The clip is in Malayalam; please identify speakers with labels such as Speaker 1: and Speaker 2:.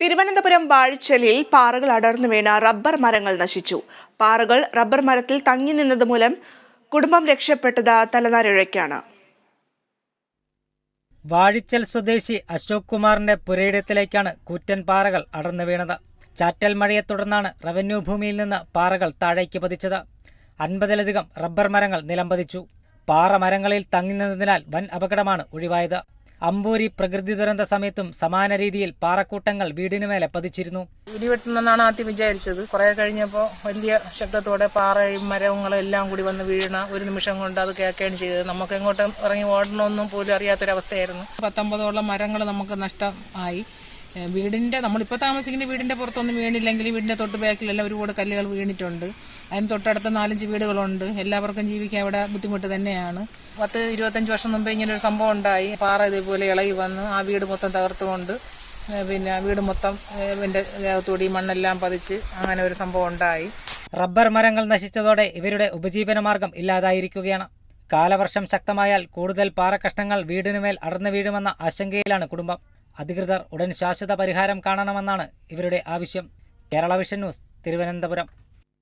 Speaker 1: തിരുവനന്തപുരം വാഴച്ചലിൽ പാറകൾ അടർന്നു വീണ റബ്ബർ മരങ്ങൾ നശിച്ചു. പാറകൾ റബ്ബർ മരത്തിൽ തങ്ങി നിന്നത് മൂലം കുടുംബം രക്ഷപ്പെട്ടത് തലനാരിഴയ്ക്കാണ്.
Speaker 2: വാഴിച്ചൽ സ്വദേശി അശോക് കുമാറിന്റെ പുരയിടത്തിലേക്കാണ് കൂറ്റൻ പാറകൾ അടർന്നു വീണത്. ചാറ്റൽ മഴയെ തുടർന്നാണ് റവന്യൂ ഭൂമിയിൽ നിന്ന് പാറകൾ താഴേക്ക് പതിച്ചത്. 50-ലധികം റബ്ബർ മരങ്ങൾ നിലംപതിച്ചു. പാറ മരങ്ങളിൽ തങ്ങി നിന്നതിനാൽ വൻ അപകടമാണ് ഒഴിവായത്. അമ്പൂരി പ്രകൃതി ദുരന്ത സമയത്തും സമാന രീതിയിൽ പാറക്കൂട്ടങ്ങൾ വീടിനുമേലെ പതിച്ചിരുന്നു.
Speaker 3: ഇടിവെട്ടുമെന്നാണ് ആദ്യം വിചാരിച്ചത്. കുറെ കഴിഞ്ഞപ്പോൾ വലിയ ശബ്ദത്തോടെ പാറയും മരങ്ങളും എല്ലാം കൂടി വന്ന് വീണ ഒരു നിമിഷം കൊണ്ട് അത് കേൾക്കുകയാണ് ചെയ്തത്. നമുക്ക് എങ്ങോട്ട് ഇറങ്ങി ഓടണമെന്നും പോലും അറിയാത്തൊരവസ്ഥയായിരുന്നു. 19ഓളം മരങ്ങൾ നമുക്ക് നഷ്ടമായി. നമ്മളിപ്പോൾ താമസിക്കുന്ന വീടിൻ്റെ പുറത്തൊന്നും വീണില്ലെങ്കിൽ വീടിൻ്റെ തൊട്ട് ബാക്കിലെല്ലാം ഒരുപാട് കല്ലുകൾ വീണിട്ടുണ്ട്. അതിന് തൊട്ടടുത്ത് 4-5 വീടുകളുണ്ട്. എല്ലാവർക്കും ജീവിക്കാൻ ഇവിടെ ബുദ്ധിമുട്ട് തന്നെയാണ്. 10-25 വർഷം മുമ്പ് ഇങ്ങനെ ഒരു സംഭവം ഉണ്ടായി. പാറ ഇതേപോലെ ഇളകി വന്ന് ആ വീട് മൊത്തം തകർത്തുകൊണ്ട് വീട് മൊത്തം ദേഹത്തൂടി മണ്ണെല്ലാം പതിച്ച് അങ്ങനെ ഒരു സംഭവം ഉണ്ടായി.
Speaker 2: റബ്ബർ മരങ്ങൾ നശിച്ചതോടെ ഇവരുടെ ഉപജീവനമാർഗം ഇല്ലാതായിരിക്കുകയാണ്. കാലവർഷം ശക്തമായാൽ കൂടുതൽ പാറക്കഷ്ണങ്ങൾ വീടിനുമേൽ അടർന്നു വീഴുമെന്ന ആശങ്കയിലാണ് കുടുംബം. അധികൃതർ ഉടൻ ശാശ്വത പരിഹാരം കാണണമെന്നാണ് ഇവരുടെ ആവശ്യം. Kerala vision news, Thiruvananthapuram.